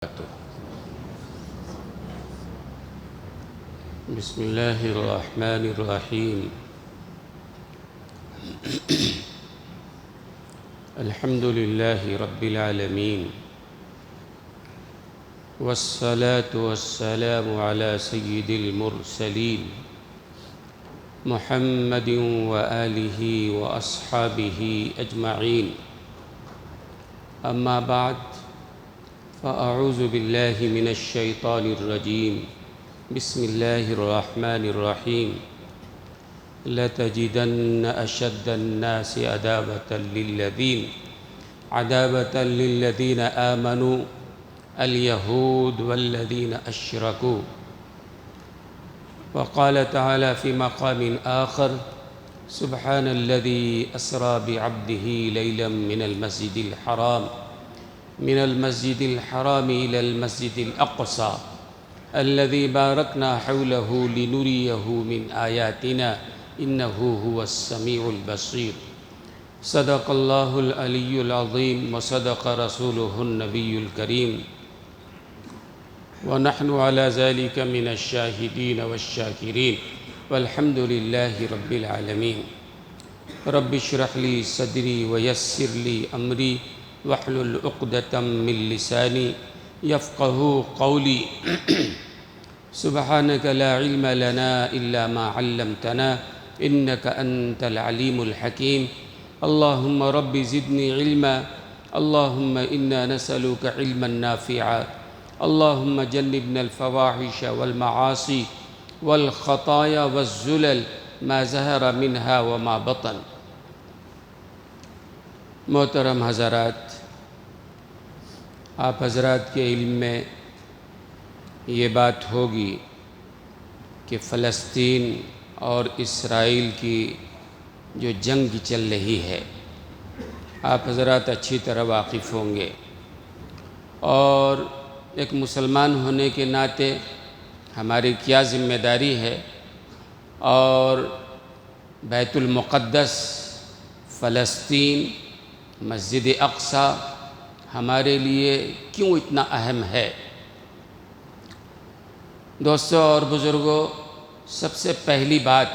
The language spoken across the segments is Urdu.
بسم الله الرحمن الرحيم. الحمد لله رب العالمين، والصلاة والسلام على سيد المرسلين محمد وآله وأصحابه أجمعين. أما بعد، فأعوذ بالله من الشيطان الرجيم. بسم الله الرحمن الرحيم. لتجدن أشد الناس عداوة للذين آمنوا اليهود والذين أشركوا. وقال تعالى في مقام آخر: سبحان الذي أسرى بعبده ليلا من المسجد الحرام إلى المسجد الأقصى الذي باركنا حوله لنريه من آياتنا إنه هو السميع البصير. صدق الله العلي العظيم وصدق رسوله النبي الكريم، ونحن على ذلك من الشاهدين والشاكرين، والحمد لله رب العالمين. رب اشرح لي صدري ويسر لي أمري واحلل عقدة من لساني يفقهوا قولي. سبحانك لا علم لنا إلا ما علمتنا إنك أنت العليم الحكيم. اللهم رب زدني علما، اللهم إنا نسألك علما نافعا، اللهم جنبنا الفواحش والمعاصي والخطايا والزلل ما ظهر منها وما بطن. محترم حضرات، آپ حضرات کے علم میں یہ بات ہوگی کہ فلسطین اور اسرائیل کی جو جنگ چل رہی ہے، آپ حضرات اچھی طرح واقف ہوں گے، اور ایک مسلمان ہونے کے ناطے ہماری کیا ذمہ داری ہے، اور بیت المقدس، فلسطین، مسجد اقصیٰ ہمارے لیے کیوں اتنا اہم ہے؟ دوستو اور بزرگوں، سب سے پہلی بات،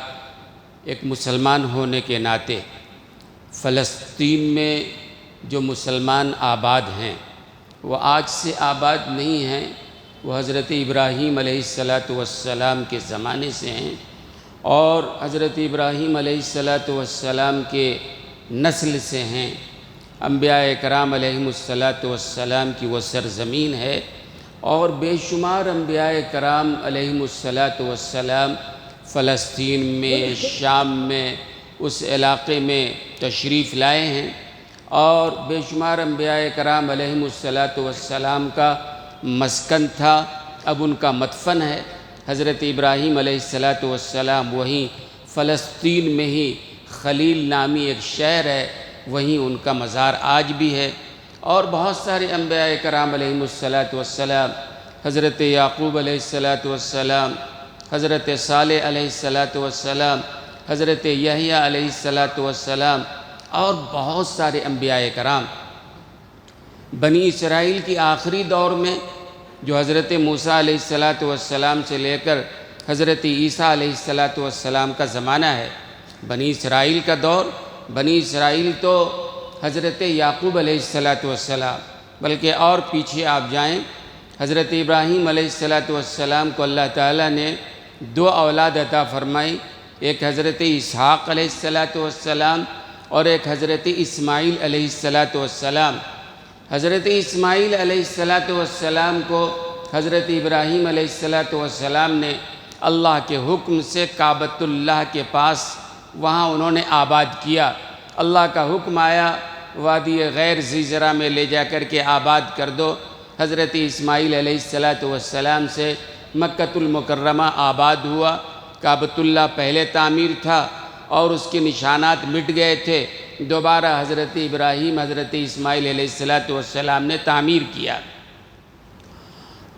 ایک مسلمان ہونے کے ناطے فلسطین میں جو مسلمان آباد ہیں وہ آج سے آباد نہیں ہیں، وہ حضرت ابراہیم علیہ السلام کے زمانے سے ہیں، اور حضرت ابراہیم علیہ السلام کے نسل سے ہیں۔ انبیاء کرام علیہم السلام کی وہ سرزمین ہے، اور بے شمار انبیاء کرام علیہم السلام فلسطین میں، شام میں، اس علاقے میں تشریف لائے ہیں، اور بے شمار انبیاء کرام علیہم السلام کا مسکن تھا، اب ان کا مدفن ہے۔ حضرت ابراہیم علیہ السلام وہیں فلسطین میں ہی خلیل نامی ایک شہر ہے، وہیں ان کا مزار آج بھی ہے، اور بہت سارے انبیاء کرام علیہم السلام، حضرت یعقوب علیہ السلام، حضرت صالح علیہ السلام، حضرت یحییٰ علیہ السلام، اور بہت سارے انبیاء کرام۔ بنی اسرائیل کی آخری دور میں، جو حضرت موسیٰ علیہ السلام سے لے کر حضرت عیسیٰ علیہ السلام کا زمانہ ہے، بنی اسرائیل کا دور، بنی اسرائیل تو حضرت یعقوب علیہ السلام، بلکہ اور پیچھے آپ جائیں، حضرت ابراہیم علیہ السلام کو اللہ تعالیٰ نے دو اولاد عطا فرمائی، ایک حضرت اسحاق علیہ السلام اور ایک حضرت اسماعیل علیہ السلام۔ حضرت اسماعیل علیہ السلام کو حضرت ابراہیم علیہ السلام نے اللہ کے حکم سے کعبۃ اللہ کے پاس وہاں انہوں نے آباد کیا۔ اللہ کا حکم آیا، وادی غیر ذی زرع میں لے جا کر کے آباد کر دو۔ حضرت اسماعیل علیہ السلام سے مکۃ المکرمہ آباد ہوا۔ کعبۃ اللہ پہلے تعمیر تھا اور اس کے نشانات مٹ گئے تھے، دوبارہ حضرت ابراہیم، حضرت اسماعیل علیہ السلام نے تعمیر کیا،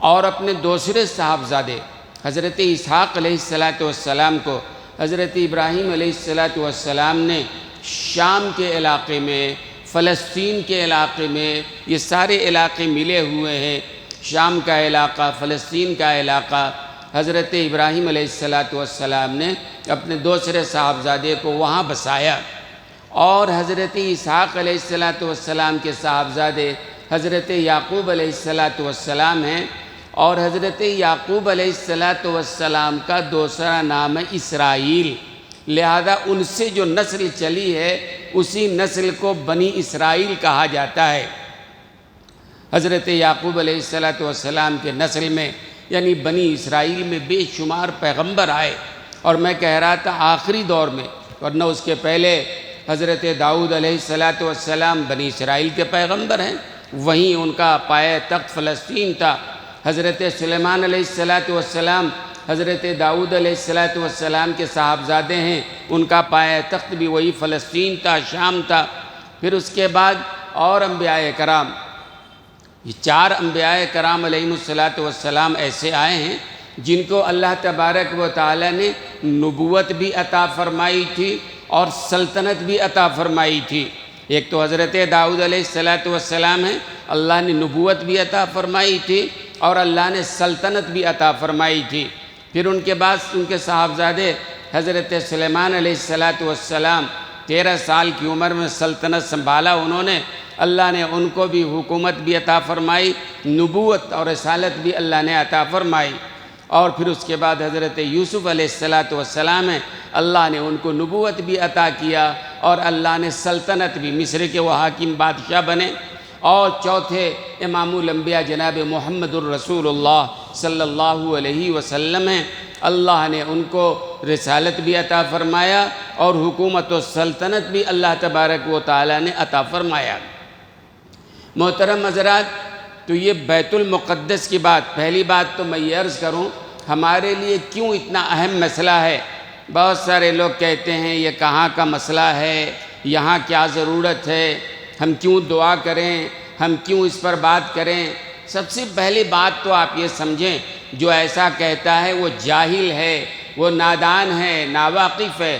اور اپنے دوسرے صاحبزادے حضرت اسحاق علیہ السلام کو حضرت ابراہیم علیہ السلام نے شام کے علاقے میں، فلسطین کے علاقے میں، یہ سارے علاقے ملے ہوئے ہیں، شام کا علاقہ، فلسطین کا علاقہ، حضرت ابراہیم علیہ السلام نے اپنے دوسرے صاحبزادے کو وہاں بسایا، اور حضرت اسحاق علیہ السلام کے صاحبزادے حضرت یعقوب علیہ السلام ہیں، اور حضرت یعقوب علیہ السلام کا دوسرا نام ہے اسرائیل، لہذا ان سے جو نسل چلی ہے اسی نسل کو بنی اسرائیل کہا جاتا ہے۔ حضرت یعقوب علیہ السلام کے نسل میں یعنی بنی اسرائیل میں بے شمار پیغمبر آئے، اور میں کہہ رہا تھا آخری دور میں، ورنہ اس کے پہلے حضرت داؤد علیہ السلام بنی اسرائیل کے پیغمبر ہیں، وہیں ان کا پایہ تخت فلسطین تھا۔ حضرت سلیمان علیہ السلام حضرت داؤد علیہ السلام کے صاحبزادے ہیں، ان کا پایہ تخت بھی وہی فلسطین تھا، شام تھا۔ پھر اس کے بعد اور انبیاء کرام، یہ 4 انبیاء کرام علیہ السلام ایسے آئے ہیں جن کو اللہ تبارک و تعالی نے نبوت بھی عطا فرمائی تھی اور سلطنت بھی عطا فرمائی تھی۔ ایک تو حضرت داؤد علیہ السلام ہیں، اللہ نے نبوت بھی عطا فرمائی تھی اور اللہ نے سلطنت بھی عطا فرمائی تھی۔ پھر ان کے بعد ان کے صاحبزادے حضرت سلیمان علیہ السلام 13 سال کی عمر میں سلطنت سنبھالا انہوں نے، اللہ نے ان کو بھی حکومت بھی عطا فرمائی، نبوت اور رسالت بھی اللہ نے عطا فرمائی۔ اور پھر اس کے بعد حضرت یوسف علیہ السلام ہیں، اللہ نے ان کو نبوت بھی عطا کیا اور اللہ نے سلطنت بھی، مصر کے وہ حاکم بادشاہ بنے۔ اور چوتھے امام الانبیاء جناب محمد الرسول اللہ صلی اللہ علیہ وسلم ہیں، اللہ نے ان کو رسالت بھی عطا فرمایا اور حکومت و سلطنت بھی اللہ تبارک و تعالی نے عطا فرمایا۔ محترم حضرات، تو یہ بیت المقدس کی بات، پہلی بات تو میں یہ عرض کروں ہمارے لیے کیوں اتنا اہم مسئلہ ہے۔ بہت سارے لوگ کہتے ہیں یہ کہاں کا مسئلہ ہے، یہاں کیا ضرورت ہے، ہم کیوں دعا کریں، ہم کیوں اس پر بات کریں۔ سب سے پہلی بات تو آپ یہ سمجھیں، جو ایسا کہتا ہے وہ جاہل ہے، وہ نادان ہے، ناواقف ہے۔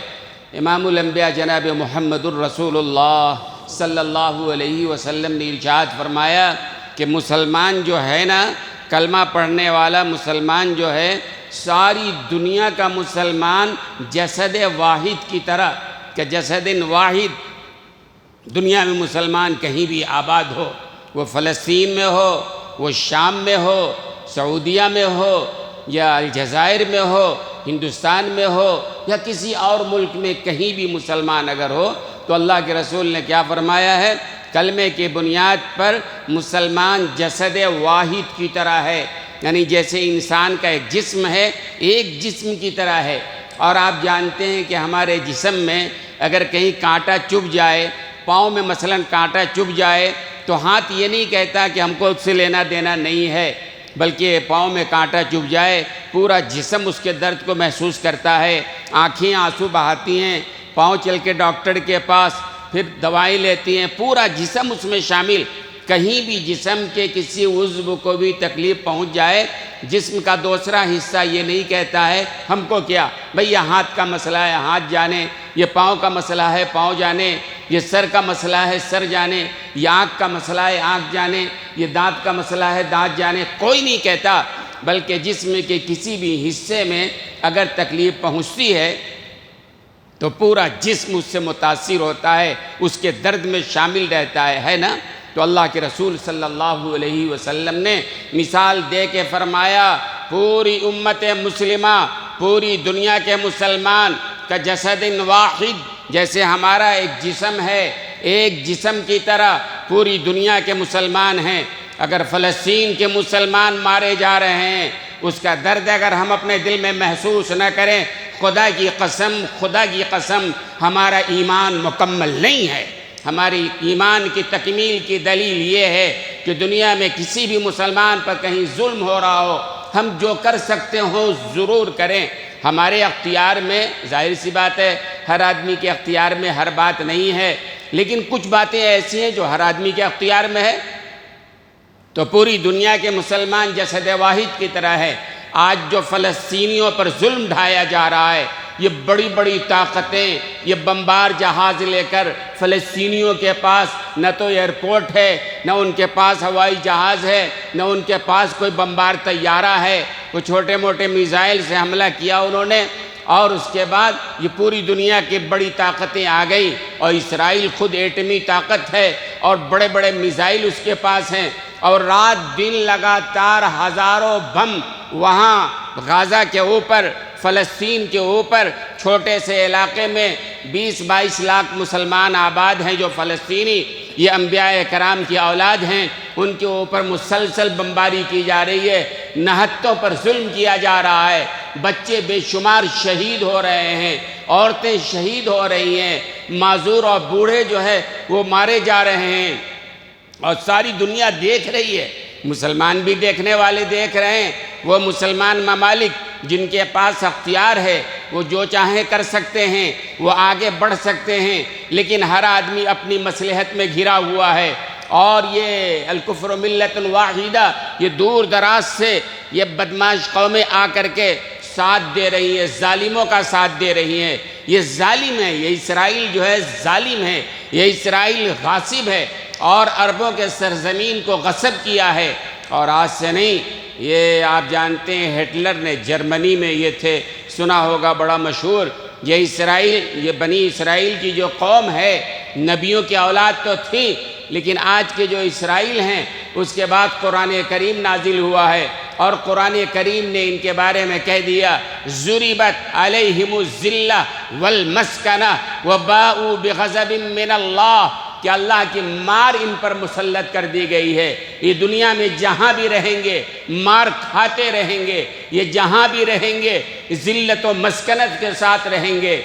امام الانبیاء جناب محمد الرسول اللہ صلی اللہ علیہ وسلم نے ارشاد فرمایا کہ مسلمان جو ہے نا، کلمہ پڑھنے والا مسلمان جو ہے، ساری دنیا کا مسلمان جسد واحد کی طرح، کہ جسد واحد، دنیا میں مسلمان کہیں بھی آباد ہو، وہ فلسطین میں ہو، وہ شام میں ہو، سعودیہ میں ہو، یا الجزائر میں ہو، ہندوستان میں ہو، یا کسی اور ملک میں کہیں بھی مسلمان اگر ہو، تو اللہ کے رسول نے کیا فرمایا ہے؟ کلمے کی بنیاد پر مسلمان جسد واحد کی طرح ہے، یعنی جیسے انسان کا ایک جسم ہے، ایک جسم کی طرح ہے۔ اور آپ جانتے ہیں کہ ہمارے جسم میں اگر کہیں کانٹا چبھ جائے، پاؤں میں مثلاً کانٹا چبھ جائے، تو ہاتھ یہ نہیں کہتا کہ ہم کو اس سے لینا دینا نہیں ہے، بلکہ پاؤں میں کانٹا چبھ جائے پورا جسم اس کے درد کو محسوس کرتا ہے، آنکھیں آنسو بہاتی ہیں، پاؤں چل کے ڈاکٹر کے پاس، پھر دوائی لیتی ہیں، پورا جسم اس میں شامل۔ کہیں بھی جسم کے کسی عضو کو بھی تکلیف پہنچ جائے، جسم کا دوسرا حصہ یہ نہیں کہتا ہے ہم کو کیا، بھئی یہ ہاتھ کا مسئلہ ہے ہاتھ جانے، یہ پاؤں کا مسئلہ ہے پاؤں جانے، یہ سر کا مسئلہ ہے سر جانے، یہ آنکھ کا مسئلہ ہے آنکھ جانے، یہ دانت کا مسئلہ ہے دانت جانے، کوئی نہیں کہتا۔ بلکہ جسم کے کسی بھی حصے میں اگر تکلیف پہنچتی ہے تو پورا جسم اس سے متاثر ہوتا ہے، اس کے درد میں شامل رہتا ہے نا۔ تو اللہ کے رسول صلی اللہ علیہ وسلم نے مثال دے کے فرمایا، پوری امت مسلمہ، پوری دنیا کے مسلمان کا جسد واحد، جیسے ہمارا ایک جسم ہے، ایک جسم کی طرح پوری دنیا کے مسلمان ہیں۔ اگر فلسطین کے مسلمان مارے جا رہے ہیں، اس کا درد اگر ہم اپنے دل میں محسوس نہ کریں، خدا کی قسم ہمارا ایمان مکمل نہیں ہے۔ ہماری ایمان کی تکمیل کی دلیل یہ ہے کہ دنیا میں کسی بھی مسلمان پر کہیں ظلم ہو رہا ہو، ہم جو کر سکتے ہوں ضرور کریں۔ ہمارے اختیار میں، ظاہر سی بات ہے ہر آدمی کے اختیار میں ہر بات نہیں ہے، لیکن کچھ باتیں ایسی ہیں جو ہر آدمی کے اختیار میں ہے۔ تو پوری دنیا کے مسلمان جسد واحد کی طرح ہے۔ آج جو فلسطینیوں پر ظلم ڈھایا جا رہا ہے، یہ بڑی بڑی طاقتیں یہ بمبار جہاز لے کر فلسطینیوں کے پاس نہ تو ایئرپورٹ ہے، نہ ان کے پاس ہوائی جہاز ہے، نہ ان کے پاس کوئی بمبار طیارہ ہے، وہ چھوٹے موٹے میزائل سے حملہ کیا انہوں نے، اور اس کے بعد یہ پوری دنیا کی بڑی طاقتیں آ گئیں، اور اسرائیل خود ایٹمی طاقت ہے اور بڑے بڑے میزائل اس کے پاس ہیں، اور رات دن لگاتار ہزاروں بم وہاں غزہ کے اوپر، فلسطین کے اوپر، چھوٹے سے علاقے میں 20-22 لاکھ مسلمان آباد ہیں جو فلسطینی، یہ انبیاء کرام کی اولاد ہیں، ان کے اوپر مسلسل بمباری کی جا رہی ہے، نہتوں پر ظلم کیا جا رہا ہے، بچے بے شمار شہید ہو رہے ہیں، عورتیں شہید ہو رہی ہیں، معذور اور بوڑھے جو ہے وہ مارے جا رہے ہیں، اور ساری دنیا دیکھ رہی ہے، مسلمان بھی دیکھنے والے دیکھ رہے ہیں۔ وہ مسلمان ممالک جن کے پاس اختیار ہے وہ جو چاہیں کر سکتے ہیں، وہ آگے بڑھ سکتے ہیں، لیکن ہر آدمی اپنی مصلحت میں گھرا ہوا ہے، اور یہ الکفر ملت واحدہ، یہ دور دراز سے یہ بدماش قومیں آ کر کے ساتھ دے رہی ہیں، ظالموں کا ساتھ دے رہی ہیں۔ یہ ظالم ہے، یہ اسرائیل جو ہے ظالم ہے، یہ اسرائیل غاصب ہے، اور عربوں کے سرزمین کو غصب کیا ہے، اور آج سے نہیں، یہ آپ جانتے ہیں ہٹلر نے جرمنی میں یہ تھے، سنا ہوگا، بڑا مشہور، یہ اسرائیل، یہ بنی اسرائیل کی جو قوم ہے، نبیوں کی اولاد تو تھی، لیکن آج کے جو اسرائیل ہیں، اس کے بعد قرآن کریم نازل ہوا ہے، اور قرآن کریم نے ان کے بارے میں کہہ دیا ضُرِبَتْ عَلَيْهِمُ الذِّلَّةُ وَالْمَسْكَنَةُ وَبَاءُوا بِغَضَبٍ مِّنَ اللَّهِ، کہ اللہ کی مار ان پر مسلط کر دی گئی ہے، یہ دنیا میں جہاں بھی رہیں گے مار کھاتے رہیں گے، یہ جہاں بھی رہیں گے ذلت و مسکنت کے ساتھ رہیں گے۔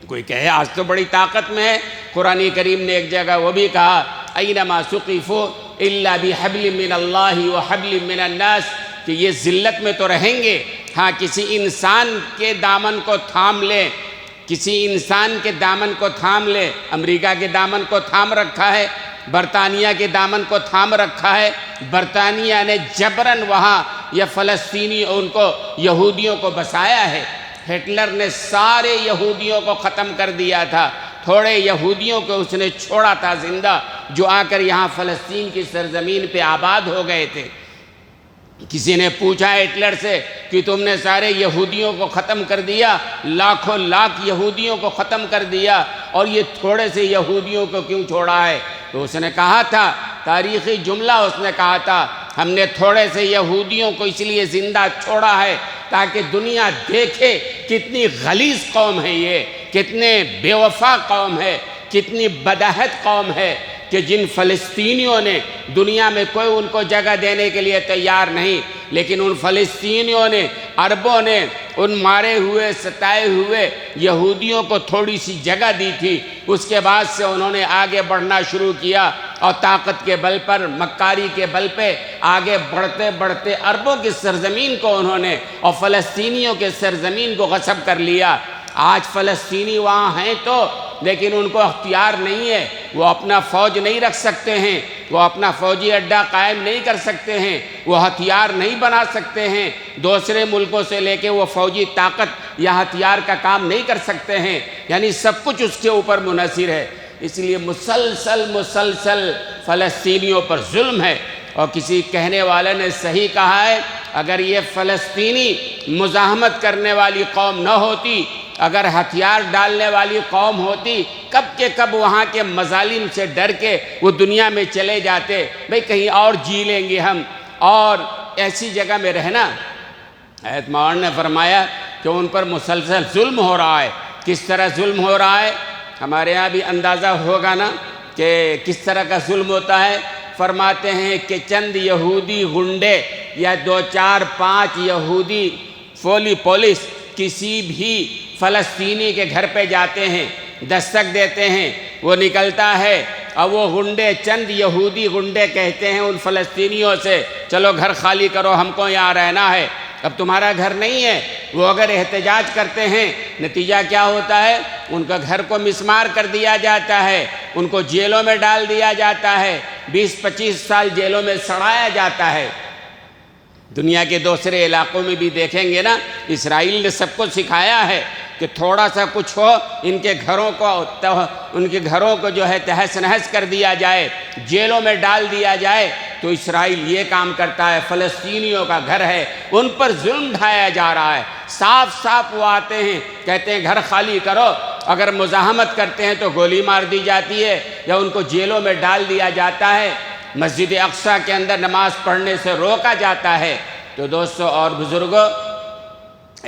کوئی کہے آج تو بڑی طاقت میں ہے، قرآن کریم نے ایک جگہ وہ بھی کہا اینما ثقفوا الا بحبل من اللہ وحبل من الناس، کہ یہ ذلت میں تو رہیں گے، ہاں کسی انسان کے دامن کو تھام لیں، کسی انسان کے دامن کو تھام لے، امریکہ کے دامن کو تھام رکھا ہے، برطانیہ کے دامن کو تھام رکھا ہے، برطانیہ نے جبراً وہاں یہ فلسطینی ان کو یہودیوں کو بسایا ہے، ہٹلر نے سارے یہودیوں کو ختم کر دیا تھا، تھوڑے یہودیوں کو اس نے چھوڑا تھا زندہ، جو آ کر یہاں فلسطین کی سرزمین پہ آباد ہو گئے تھے۔ کسی نے پوچھا ہٹلر سے کہ تم نے سارے یہودیوں کو ختم کر دیا، لاکھوں لاکھ یہودیوں کو ختم کر دیا، اور یہ تھوڑے سے یہودیوں کو کیوں چھوڑا ہے؟ تو اس نے کہا تھا، تاریخی جملہ اس نے کہا تھا، ہم نے تھوڑے سے یہودیوں کو اس لیے زندہ چھوڑا ہے تاکہ دنیا دیکھے کتنی غلیظ قوم ہے، یہ کتنے بے وفا قوم ہے، کتنی بدعہد قوم ہے، کہ جن فلسطینیوں نے دنیا میں کوئی ان کو جگہ دینے کے لیے تیار نہیں، لیکن ان فلسطینیوں نے، عربوں نے ان مارے ہوئے ستائے ہوئے یہودیوں کو تھوڑی سی جگہ دی تھی، اس کے بعد سے انہوں نے آگے بڑھنا شروع کیا، اور طاقت کے بل پر، مکاری کے بل پہ آگے بڑھتے بڑھتے عربوں کی سرزمین کو انہوں نے اور فلسطینیوں کے سرزمین کو غصب کر لیا۔ آج فلسطینی وہاں ہیں تو، لیکن ان کو اختیار نہیں ہے، وہ اپنا فوج نہیں رکھ سکتے ہیں، وہ اپنا فوجی اڈہ قائم نہیں کر سکتے ہیں، وہ ہتھیار نہیں بنا سکتے ہیں، دوسرے ملکوں سے لے کے وہ فوجی طاقت یا ہتھیار کا کام نہیں کر سکتے ہیں، یعنی سب کچھ اس کے اوپر منحصر ہے، اس لیے مسلسل فلسطینیوں پر ظلم ہے۔ اور کسی کہنے والے نے صحیح کہا ہے، اگر یہ فلسطینی مزاحمت کرنے والی قوم نہ ہوتی، اگر ہتھیار ڈالنے والی قوم ہوتی، کب کے کب وہاں کے مظالم سے ڈر کے وہ دنیا میں چلے جاتے، بھئی کہیں اور جی لیں گے ہم، اور ایسی جگہ میں رہنا۔ حضرت مولانا نے فرمایا کہ ان پر مسلسل ظلم ہو رہا ہے۔ کس طرح ظلم ہو رہا ہے؟ ہمارے ہاں بھی اندازہ ہوگا نا کہ کس طرح کا ظلم ہوتا ہے۔ فرماتے ہیں کہ چند یہودی غنڈے یا 2 4 5 یہودی پولیس کسی بھی فلسطینی کے گھر پہ جاتے ہیں، دستک دیتے ہیں، وہ نکلتا ہے، اور وہ غنڈے، چند یہودی غنڈے کہتے ہیں ان فلسطینیوں سے چلو گھر خالی کرو، ہم کو یہاں رہنا ہے، اب تمہارا گھر نہیں ہے۔ وہ اگر احتجاج کرتے ہیں، نتیجہ کیا ہوتا ہے؟ ان کا گھر کو مسمار کر دیا جاتا ہے، ان کو جیلوں میں ڈال دیا جاتا ہے، 20-25 سال جیلوں میں سڑایا جاتا ہے۔ دنیا کے دوسرے علاقوں میں بھی دیکھیں گے نا، اسرائیل نے سب کو سکھایا ہے کہ تھوڑا سا کچھ ہو ان کے گھروں کو جو ہے تہس نہس کر دیا جائے، جیلوں میں ڈال دیا جائے، تو اسرائیل یہ کام کرتا ہے، فلسطینیوں کا گھر ہے ان پر ظلم ڈھایا جا رہا ہے، صاف صاف وہ آتے ہیں کہتے ہیں گھر خالی کرو، اگر مزاحمت کرتے ہیں تو گولی مار دی جاتی ہے یا ان کو جیلوں میں ڈال دیا جاتا ہے، مسجد اقصیٰ کے اندر نماز پڑھنے سے روکا جاتا ہے۔ تو دوستو اور بزرگوں،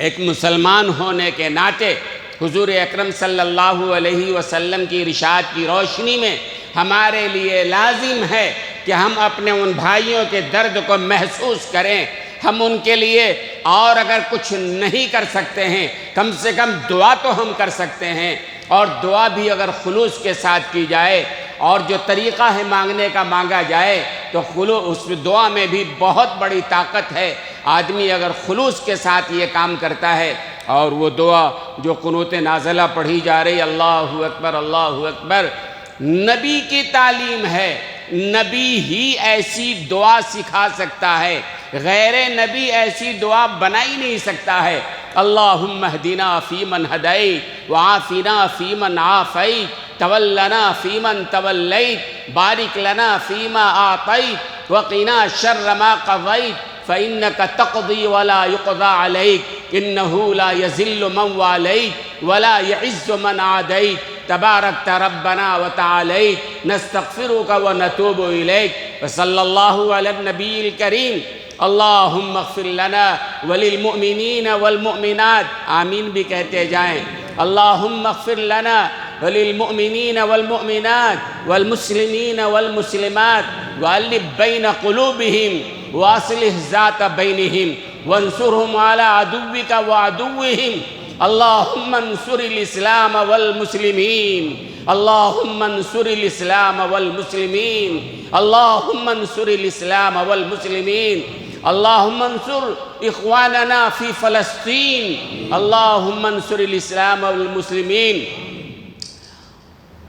ایک مسلمان ہونے کے ناطے حضور اکرم صلی اللہ علیہ وسلم کی ارشاد کی روشنی میں ہمارے لیے لازم ہے کہ ہم اپنے ان بھائیوں کے درد کو محسوس کریں، ہم ان کے لیے اور اگر کچھ نہیں کر سکتے ہیں کم سے کم دعا تو ہم کر سکتے ہیں، اور دعا بھی اگر خلوص کے ساتھ کی جائے اور جو طریقہ ہے مانگنے کا مانگا جائے تو اس دعا میں بھی بہت بڑی طاقت ہے۔ آدمی اگر خلوص کے ساتھ یہ کام کرتا ہے، اور وہ دعا جو قنوت نازلہ پڑھی جا رہی اللہ اکبر اللہ اکبر، نبی کی تعلیم ہے، نبی ہی ایسی دعا سکھا سکتا ہے، غیر نبی ایسی دعا بنا ہی نہیں سکتا ہے۔ اللہم اہدنا فیمن ہدیت وعافنا فیمن عافیت تولنا فیمن تولیت بارک لنا فیما اعطیت وقنا شر ما قضیت فإنك تقضي ولا يقضى عليك إنه لا يذل من واليت ولا يعز من عاديت تباركت ربنا وتعاليت نستغفرك ونتوب إليك وصلى الله على النبي الكريم اللهم اغفر لنا وللمؤمنين والمؤمنات آمین بھی کہتے جائیں، اللهم اغفر لنا وللمؤمنين والمؤمنات والمسلمين والمسلمات وألف بين قلوبهم واصلح ذات بينهم وانصرهم على عدوك وعدوهم اللهم انصر الإسلام والمسلمين اللهم انصر الإسلام والمسلمين اللهم انصر الإسلام والمسلمين اللهم انصر إخواننا في فلسطين اللهم انصر الإسلام والمسلمين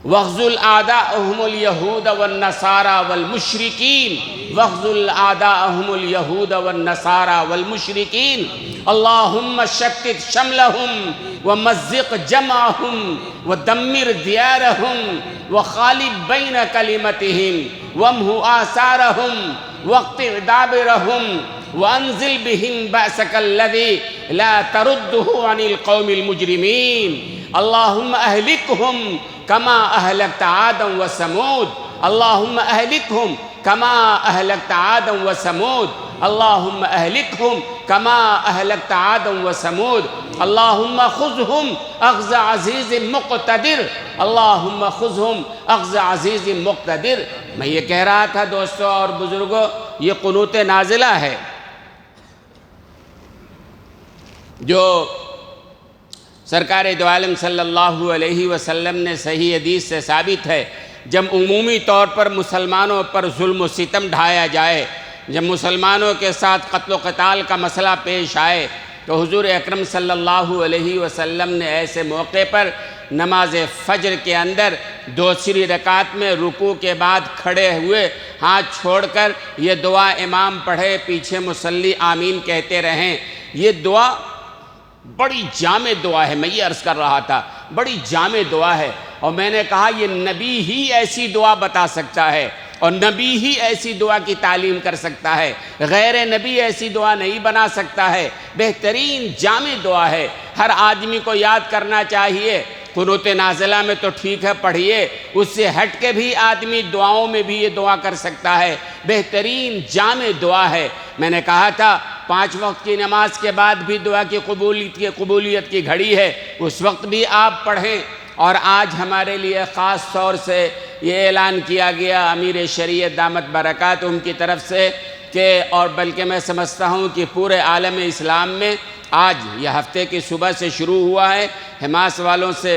واخذل أعداءهم اليهود والنصارى والمشركين واخذل أعداءهم اليهود والنصارى والمشركين اللهم شتت شملهم ومزق جمعهم ودمر ديارهم وخالف بين كلمتهم وامحو آثارهم واقطع دابرهم وانزل بهم بأسك الذي لا ترده عن القوم المجرمين اللهم أهلكهم كما أهلكت عادا وثمود اللهم أهلكهم كما أهلكت عادا وثمود اللهم أهلكهم كما أهلكت عادا وثمود اللهم خذهم أخذ عزيز مقتدر اللهم خذهم أخذ عزيز مقتدر۔ میں یہ کہہ رہا تھا دوستو اور بزرگوں، یہ قنوت نازلہ ہے جو سرکار دو عالم صلی اللہ علیہ وسلم نے صحیح حدیث سے ثابت ہے۔ جب عمومی طور پر مسلمانوں پر ظلم و ستم ڈھایا جائے، جب مسلمانوں کے ساتھ قتل و قتال کا مسئلہ پیش آئے، تو حضور اکرم صلی اللہ علیہ وسلم نے ایسے موقع پر نماز فجر کے اندر دوسری رکعت میں رکوع کے بعد کھڑے ہوئے ہاتھ چھوڑ کر یہ دعا امام پڑھے، پیچھے مصلی آمین کہتے رہیں۔ یہ دعا بڑی جامع دعا ہے، میں یہ عرض کر رہا تھا، بڑی جامع دعا ہے، اور میں نے کہا یہ نبی ہی ایسی دعا بتا سکتا ہے اور نبی ہی ایسی دعا کی تعلیم کر سکتا ہے، غیر نبی ایسی دعا نہیں بنا سکتا ہے۔ بہترین جامع دعا ہے، ہر آدمی کو یاد کرنا چاہیے۔ قنوت نازلہ میں تو ٹھیک ہے پڑھیے، اس سے ہٹ کے بھی آدمی دعاؤں میں بھی یہ دعا کر سکتا ہے، بہترین جامع دعا ہے۔ میں نے کہا تھا 5 وقت کی نماز کے بعد بھی دعا کی قبولیت کی گھڑی ہے، اس وقت بھی آپ پڑھیں۔ اور آج ہمارے لیے خاص طور سے یہ اعلان کیا گیا امیر شریعت دامت برکاتہم کی طرف سے کہ، اور بلکہ میں سمجھتا ہوں کہ پورے عالم اسلام میں آج یہ ہفتے کی صبح سے شروع ہوا ہے حماس والوں سے،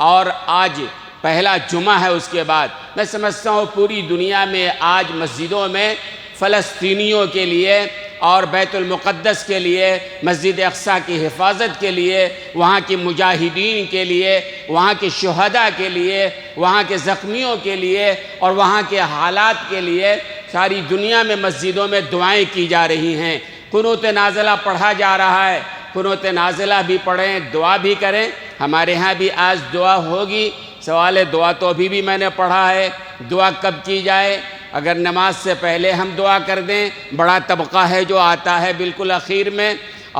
اور آج پہلا جمعہ ہے اس کے بعد، میں سمجھتا ہوں پوری دنیا میں آج مسجدوں میں فلسطینیوں کے لیے اور بیت المقدس کے لیے، مسجد اقصیٰ کی حفاظت کے لیے، وہاں کی مجاہدین کے لیے، وہاں کے شہداء کے لیے، وہاں کے زخمیوں کے لیے اور وہاں کے حالات کے لیے ساری دنیا میں مسجدوں میں دعائیں کی جا رہی ہیں۔ قنوت نازلہ پڑھا جا رہا ہے، قنوت نازلہ بھی پڑھیں، دعا بھی کریں، ہمارے ہاں بھی آج دعا ہوگی۔ سوال ہے دعا تو ابھی بھی میں نے پڑھا ہے، دعا کب کی جائے؟ اگر نماز سے پہلے ہم دعا کر دیں، بڑا طبقہ ہے جو آتا ہے بالکل اخیر میں،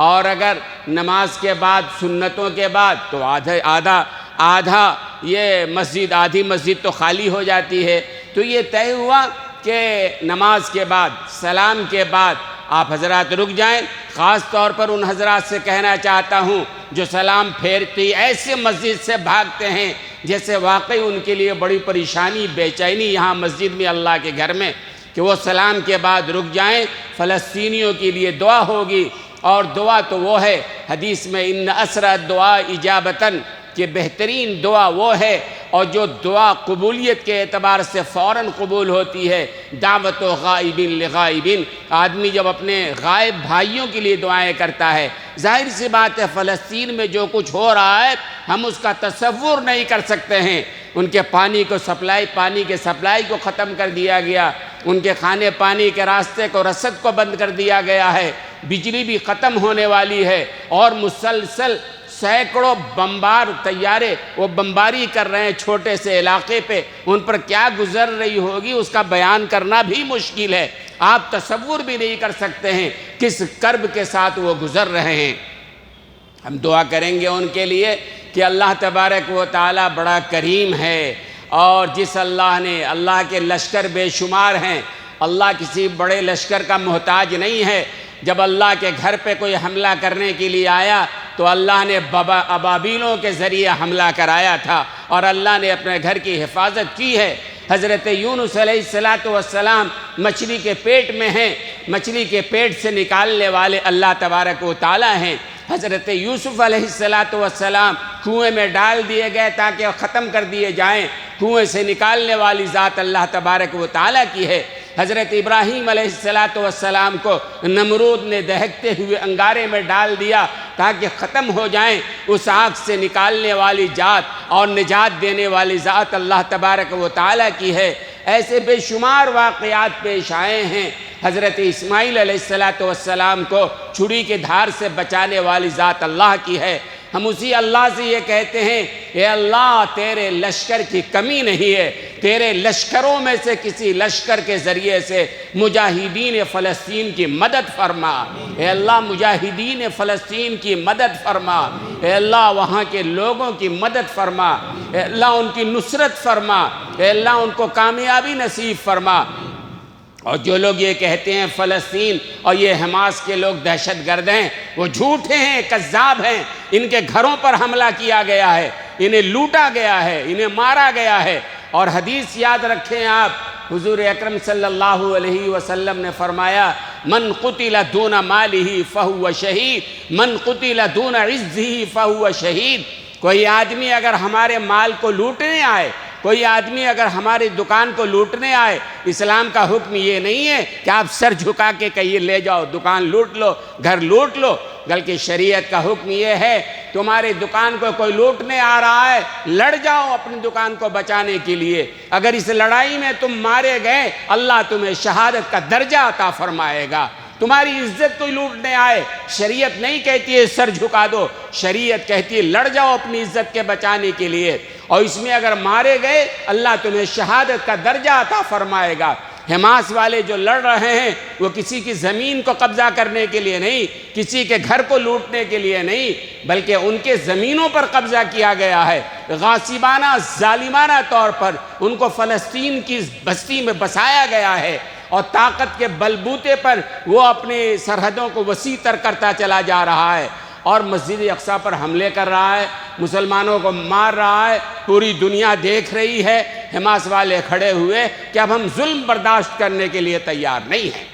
اور اگر نماز کے بعد سنتوں کے بعد تو آدھا یہ مسجد، آدھی مسجد تو خالی ہو جاتی ہے۔ تو یہ طے ہوا کہ نماز کے بعد، سلام کے بعد آپ حضرات رک جائیں۔ خاص طور پر ان حضرات سے کہنا چاہتا ہوں جو سلام پھیرتی ایسے مسجد سے بھاگتے ہیں جیسے واقعی ان کے لیے بڑی پریشانی، بے چینی یہاں مسجد میں، اللہ کے گھر میں، کہ وہ سلام کے بعد رک جائیں۔ فلسطینیوں کے لیے دعا ہوگی، اور دعا تو وہ ہے حدیث میں ان اسرع دعا اجابتاً، کہ بہترین دعا وہ ہے اور جو دعا قبولیت کے اعتبار سے فوراً قبول ہوتی ہے، دعوت و غائبین لغائبین۔ آدمی جب اپنے غائب بھائیوں کے لیے دعائیں کرتا ہے، ظاہر سی بات ہے فلسطین میں جو کچھ ہو رہا ہے ہم اس کا تصور نہیں کر سکتے ہیں۔ ان کے پانی کے سپلائی کو ختم کر دیا گیا، ان کے کھانے پانی کے راستے کو، رسد کو بند کر دیا گیا ہے، بجلی بھی ختم ہونے والی ہے، اور مسلسل سینکڑوں طیارے وہ بمباری کر رہے ہیں چھوٹے سے علاقے پہ۔ ان پر کیا گزر رہی ہوگی اس کا بیان کرنا بھی مشکل ہے، آپ تصور بھی نہیں کر سکتے ہیں کس کرب کے ساتھ وہ گزر رہے ہیں۔ ہم دعا کریں گے ان کے لیے کہ اللہ تبارک و تعالی بڑا کریم ہے، اور جس اللہ کے لشکر بے شمار ہیں، اللہ کسی بڑے لشکر کا محتاج نہیں ہے۔ جب اللہ کے گھر پہ کوئی حملہ کرنے کے لیے آیا تو اللہ نے ابابیلوں کے ذریعے حملہ کرایا تھا، اور اللہ نے اپنے گھر کی حفاظت کی ہے۔ حضرت یونس علیہ السلام مچھلی کے پیٹ میں ہیں، مچھلی کے پیٹ سے نکالنے والے اللہ تبارک و تعالی ہیں۔ حضرت یوسف علیہ السلام کنویں میں ڈال دیے گئے تاکہ ختم کر دیے جائیں، کنویں سے نکالنے والی ذات اللہ تبارک و تعالی کی ہے۔ حضرت ابراہیم علیہ السلام کو نمرود نے دہکتے ہوئے انگارے میں ڈال دیا تاکہ ختم ہو جائیں، اس آگ سے نکالنے والی ذات اور نجات دینے والی ذات اللہ تبارک و تعالی کی ہے۔ ایسے بے شمار واقعات پیش آئے ہیں۔ حضرت اسماعیل علیہ السلام کو چھری کے دھار سے بچانے والی ذات اللہ کی ہے۔ ہم اسی اللہ سے یہ کہتے ہیں، اے اللہ تیرے لشکر کی کمی نہیں ہے، تیرے لشکروں میں سے کسی لشکر کے ذریعے سے مجاہدین فلسطین کی مدد فرما۔ اے اللہ مجاہدین فلسطین کی مدد فرما، اے اللہ وہاں کے لوگوں کی مدد فرما، اے اللہ ان کی نصرت فرما، اے اللہ ان کو کامیابی نصیب فرما۔ اور جو لوگ یہ کہتے ہیں فلسطین اور یہ حماس کے لوگ دہشت گرد ہیں، وہ جھوٹے ہیں، کذاب ہیں۔ ان کے گھروں پر حملہ کیا گیا ہے، انہیں لوٹا گیا ہے، انہیں مارا گیا ہے۔ اور حدیث یاد رکھیں آپ، حضور اکرم صلی اللہ علیہ وسلم نے فرمایا، من قتل دون مالہ فہو شہید، من قتل دون عزہ فہو شہید۔ کوئی آدمی اگر ہمارے مال کو لوٹنے آئے، کوئی آدمی اگر ہماری دکان کو لوٹنے آئے، اسلام کا حکم یہ نہیں ہے کہ آپ سر جھکا کے کہیے لے جاؤ، دکان لوٹ لو، گھر لوٹ لو، بلکہ شریعت کا حکم یہ ہے تمہاری دکان کو کوئی لوٹنے آ رہا ہے، لڑ جاؤ اپنی دکان کو بچانے کے لیے۔ اگر اس لڑائی میں تم مارے گئے، اللہ تمہیں شہادت کا درجہ عطا فرمائے گا۔ تمہاری عزت کوئی لوٹنے آئے، شریعت نہیں کہتی ہے سر جھکا دو، شریعت کہتی ہے لڑ جاؤ اپنی عزت کے بچانے کے لیے، اور اس میں اگر مارے گئے اللہ تمہیں شہادت کا درجہ عطا فرمائے گا۔ حماس والے جو لڑ رہے ہیں وہ کسی کی زمین کو قبضہ کرنے کے لیے نہیں، کسی کے گھر کو لوٹنے کے لیے نہیں، بلکہ ان کے زمینوں پر قبضہ کیا گیا ہے، غاصبانہ ظالمانہ طور پر ان کو فلسطین کی بستی میں بسایا گیا ہے، اور طاقت کے بلبوتے پر وہ اپنی سرحدوں کو وسیع تر کرتا چلا جا رہا ہے، اور مسجد اقصیٰ پر حملے کر رہا ہے، مسلمانوں کو مار رہا ہے۔ پوری دنیا دیکھ رہی ہے، حماس والے کھڑے ہوئے کہ اب ہم ظلم برداشت کرنے کے لیے تیار نہیں ہیں۔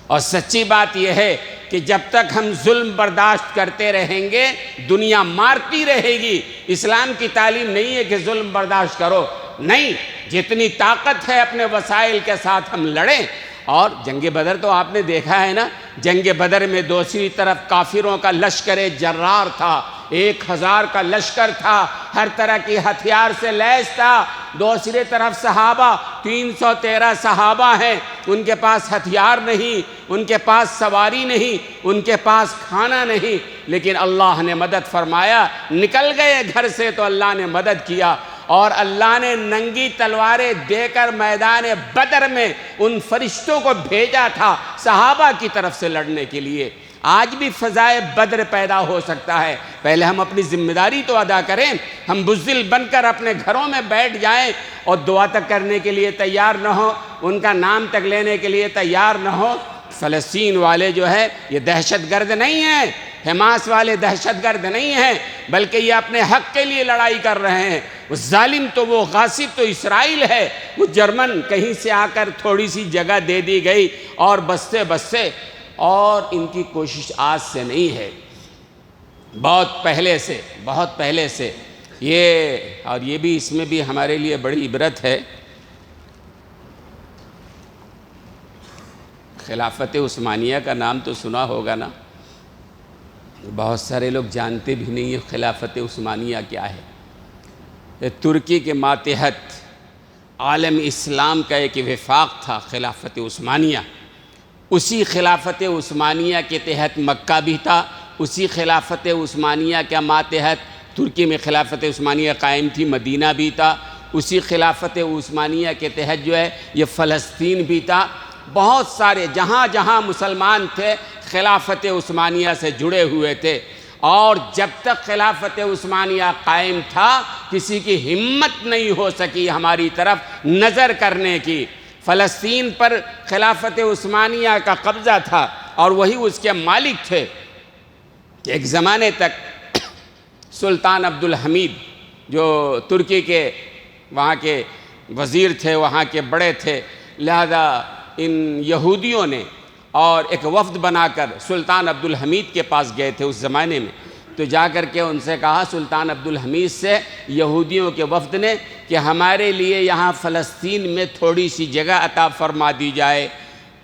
اور سچی بات یہ ہے کہ جب تک ہم ظلم برداشت کرتے رہیں گے دنیا مارتی رہے گی۔ اسلام کی تعلیم نہیں ہے کہ ظلم برداشت کرو، نہیں، جتنی طاقت ہے اپنے وسائل کے ساتھ ہم لڑیں۔ اور جنگ بدر تو آپ نے دیکھا ہے نا، جنگ بدر میں دوسری طرف کافروں کا لشکر جرار تھا، 1000 کا لشکر تھا، ہر طرح کی ہتھیار سے لیس تھا، دوسری طرف صحابہ 313 صحابہ ہیں، ان کے پاس ہتھیار نہیں، ان کے پاس سواری نہیں، ان کے پاس کھانا نہیں، لیکن اللہ نے مدد فرمایا، نکل گئے گھر سے تو اللہ نے مدد کیا، اور اللہ نے ننگی تلواریں دے کر میدان بدر میں ان فرشتوں کو بھیجا تھا صحابہ کی طرف سے لڑنے کے لیے۔ آج بھی فضائے بدر پیدا ہو سکتا ہے، پہلے ہم اپنی ذمہ داری تو ادا کریں، ہم بزدل بن کر اپنے گھروں میں بیٹھ جائیں اور دعا تک کرنے کے لیے تیار نہ ہو، ان کا نام تک لینے کے لیے تیار نہ ہو۔ فلسطین والے جو ہے یہ دہشت گرد نہیں ہیں، حماس والے دہشت گرد نہیں ہیں، بلکہ یہ اپنے حق کے لیے لڑائی کر رہے ہیں۔ وہ ظالم تو وہ غاصب تو اسرائیل ہے، وہ جرمن کہیں سے آ کر تھوڑی سی جگہ دے دی گئی اور بستے بستے، اور ان کی کوشش آج سے نہیں ہے، بہت پہلے سے یہ، اور یہ بھی اس میں بھی ہمارے لیے بڑی عبرت ہے۔ خلافت عثمانیہ کا نام تو سنا ہوگا نا، بہت سارے لوگ جانتے بھی نہیں ہیں خلافت عثمانیہ کیا ہے۔ یہ ترکی کے ماتحت عالم اسلام کا ایک وفاق تھا خلافت عثمانیہ، اسی خلافت عثمانیہ کے تحت مکہ بھی تھا، اسی خلافت عثمانیہ کے ماتحت ترکی میں خلافت عثمانیہ قائم تھی، مدینہ بھی تھا، اسی خلافت عثمانیہ کے تحت جو ہے یہ فلسطین بھی تھا۔ بہت سارے جہاں جہاں مسلمان تھے خلافت عثمانیہ سے جڑے ہوئے تھے، اور جب تک خلافت عثمانیہ قائم تھا کسی کی ہمت نہیں ہو سکی ہماری طرف نظر کرنے کی۔ فلسطین پر خلافت عثمانیہ کا قبضہ تھا اور وہی اس کے مالک تھے۔ ایک زمانے تک سلطان عبدالحمید جو ترکی کے وہاں کے وزیر تھے، وہاں کے بڑے تھے، لہذا ان یہودیوں نے اور ایک وفد بنا کر سلطان عبدالحمید کے پاس گئے تھے اس زمانے میں، تو جا کر کے ان سے کہا سلطان عبدالحمید سے یہودیوں کے وفد نے کہ ہمارے لیے یہاں فلسطین میں تھوڑی سی جگہ عطا فرما دی جائے۔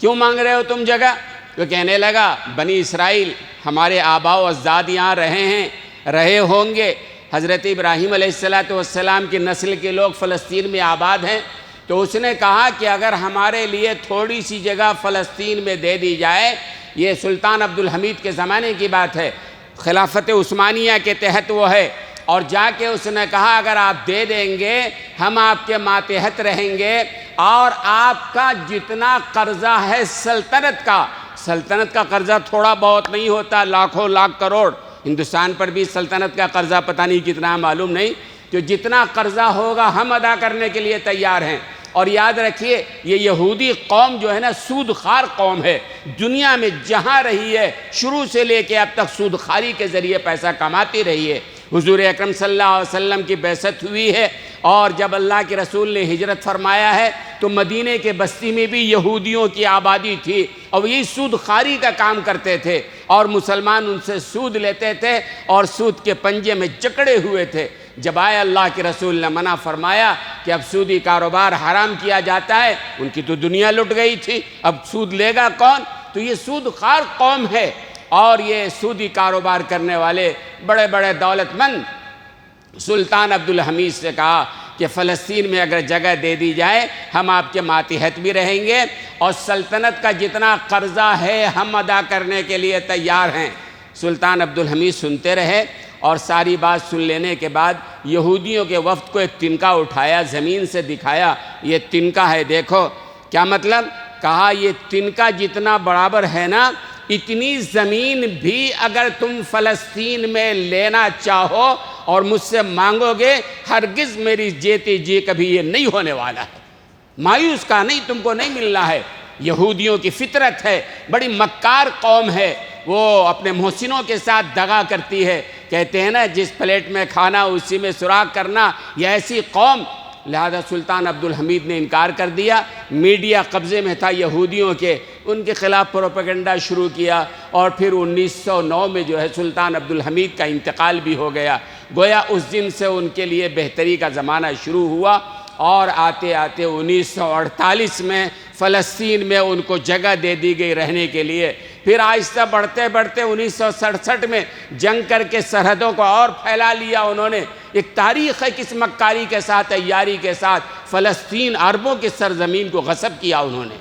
کیوں مانگ رہے ہو تم جگہ؟ وہ کہنے لگا بنی اسرائیل ہمارے آباء و اجداد یہاں رہے ہوں گے، حضرت ابراہیم علیہ السلام کی نسل کے لوگ فلسطین میں آباد ہیں، تو اس نے کہا کہ اگر ہمارے لیے تھوڑی سی جگہ فلسطین میں دے دی جائے، یہ سلطان عبدالحمید کے زمانے کی بات ہے، خلافت عثمانیہ کے تحت وہ ہے، اور جا کے اس نے کہا اگر آپ دے دیں گے ہم آپ کے ماتحت رہیں گے، اور آپ کا جتنا قرضہ ہے سلطنت کا قرضہ تھوڑا بہت نہیں ہوتا، لاکھوں لاکھ کروڑ، ہندوستان پر بھی سلطنت کا قرضہ پتہ نہیں کتنا معلوم نہیں، جو جتنا قرضہ ہوگا ہم ادا کرنے کے لیے تیار ہیں۔ اور یاد رکھیے یہ یہودی قوم جو ہے نا سود خوار قوم ہے، دنیا میں جہاں رہی ہے شروع سے لے کے اب تک سود خواری کے ذریعے پیسہ کماتی رہی ہے۔ حضور اکرم صلی اللہ علیہ وسلم کی بعثت ہوئی ہے، اور جب اللہ کے رسول نے ہجرت فرمایا ہے تو مدینے کے بستی میں بھی یہودیوں کی آبادی تھی، اور یہی سود خواری کا کام کرتے تھے، اور مسلمان ان سے سود لیتے تھے اور سود کے پنجے میں جکڑے ہوئے تھے۔ جب آئے اللہ کے رسول نے منع فرمایا کہ اب سودی کاروبار حرام کیا جاتا ہے، ان کی تو دنیا لٹ گئی تھی، اب سود لے گا کون؟ تو یہ سود خوار قوم ہے، اور یہ سودی کاروبار کرنے والے بڑے بڑے دولت مند سلطان عبدالحمید سے کہا کہ فلسطین میں اگر جگہ دے دی جائے ہم آپ کے ماتحت بھی رہیں گے، اور سلطنت کا جتنا قرضہ ہے ہم ادا کرنے کے لیے تیار ہیں۔ سلطان عبدالحمید سنتے رہے، اور ساری بات سن لینے کے بعد یہودیوں کے وفد کو ایک تنکا اٹھایا، زمین سے دکھایا، یہ تنکا ہے دیکھو۔ کیا مطلب؟ کہا یہ تنکا جتنا برابر ہے نا، اتنی زمین بھی اگر تم فلسطین میں لینا چاہو اور مجھ سے مانگو گے، ہرگز میری جیتی جی کبھی یہ نہیں ہونے والا ہے، مایوس کا نہیں، تم کو نہیں ملنا ہے۔ یہودیوں کی فطرت ہے، بڑی مکار قوم ہے، وہ اپنے محسنوں کے ساتھ دغا کرتی ہے، کہتے ہیں نا جس پلیٹ میں کھانا اسی میں سراغ کرنا، یہ ایسی قوم۔ لہذا سلطان عبدالحمید نے انکار کر دیا، میڈیا قبضے میں تھا یہودیوں کے، ان کے خلاف پروپیگنڈا شروع کیا، اور پھر 1909 میں جو ہے سلطان عبدالحمید کا انتقال بھی ہو گیا۔ گویا اس دن سے ان کے لیے بہتری کا زمانہ شروع ہوا، اور آتے آتے 1948 میں فلسطین میں ان کو جگہ دے دی گئی رہنے کے لیے۔ پھر آہستہ بڑھتے بڑھتے 1967 میں جنگ کر کے سرحدوں کو اور پھیلا لیا انہوں نے، ایک تاریخ ہے کس مکاری کے ساتھ، عیاری کے ساتھ فلسطین عربوں کی سرزمین کو غصب کیا انہوں نے۔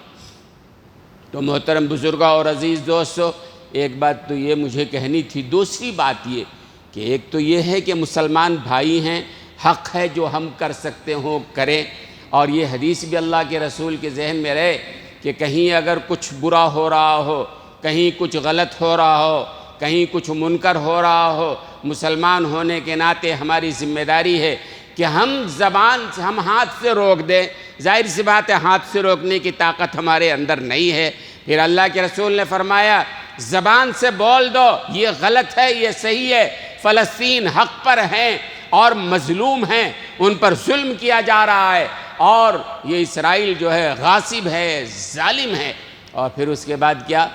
تو محترم بزرگوں اور عزیز دوستو، ایک بات تو یہ مجھے کہنی تھی۔ دوسری بات یہ کہ ایک تو یہ ہے کہ مسلمان بھائی ہیں، حق ہے جو ہم کر سکتے ہوں کریں، اور یہ حدیث بھی اللہ کے رسول کے ذہن میں رہے کہ کہیں اگر کچھ برا ہو رہا ہو، کہیں کچھ غلط ہو رہا ہو، کہیں کچھ منکر ہو رہا ہو، مسلمان ہونے کے ناطے ہماری ذمہ داری ہے کہ ہم ہاتھ سے روک دیں۔ ظاہر سی بات ہے ہاتھ سے روکنے کی طاقت ہمارے اندر نہیں ہے۔ پھر اللہ کے رسول نے فرمایا زبان سے بول دو یہ غلط ہے، یہ صحیح ہے، فلسطین حق پر ہیں اور مظلوم ہیں، ان پر ظلم کیا جا رہا ہے، اور یہ اسرائیل جو ہے غاصب ہے، ظالم ہے۔ اور پھر اس کے بعد کیا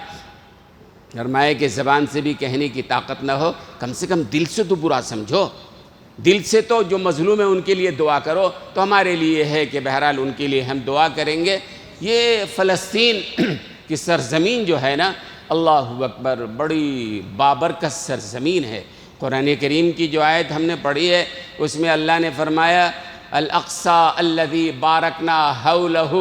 فرمایا کہ زبان سے بھی کہنے کی طاقت نہ ہو، کم سے کم دل سے تو برا سمجھو، دل سے تو جو مظلوم ہے ان کے لیے دعا کرو۔ تو ہمارے لیے ہے کہ بہرحال ان کے لیے ہم دعا کریں گے۔ یہ فلسطین کی سرزمین جو ہے نا، اللہ اکبر، بڑی بابرکت سرزمین ہے۔ قرآن کریم کی جو آیت ہم نے پڑھی ہے اس میں اللہ نے فرمایا الاقصی الذی بارکنا حولہ،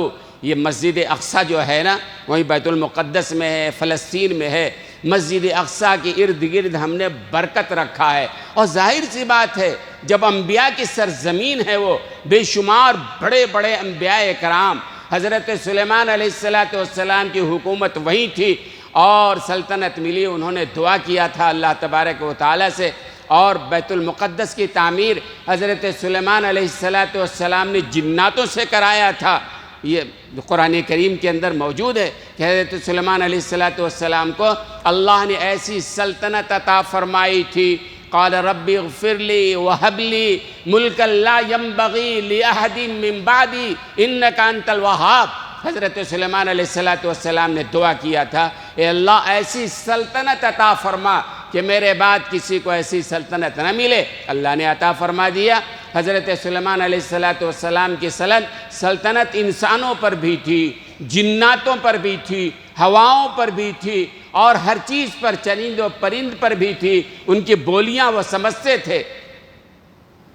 یہ مسجد اقصی جو ہے نا وہی بیت المقدس میں ہے، فلسطین میں ہے۔ مسجد اقصی کے ارد گرد ہم نے برکت رکھا ہے، اور ظاہر سی بات ہے جب انبیاء کی سرزمین ہے وہ، بے شمار بڑے بڑے انبیاء کرام، حضرت سلیمان علیہ السلام کی حکومت وہیں تھی اور سلطنت ملی، انہوں نے دعا کیا تھا اللہ تبارک و تعالیٰ سے، اور بیت المقدس کی تعمیر حضرت سلیمان علیہ السلام نے جناتوں سے کرایا تھا۔ یہ قرآن کریم کے اندر موجود ہے کہ حضرت سلیمان علیہ السلام کو اللہ نے ایسی سلطنت عطا فرمائی تھی۔ قال رب اغفر لی وہب لی ملکا لا ينبغی لأحد من بعدی انک انت الوہاب۔ حضرت سلیمان علیہ السلام نے دعا کیا تھا، اے اللہ ایسی سلطنت عطا فرما کہ میرے بعد کسی کو ایسی سلطنت نہ ملے۔ اللہ نے عطا فرما دیا۔ حضرت سلیمان علیہ السلام کی سلطنت انسانوں پر بھی تھی، جناتوں پر بھی تھی، ہواؤں پر بھی تھی، اور ہر چیز پر، چرند و پرند پر بھی تھی۔ ان کی بولیاں وہ سمجھتے تھے۔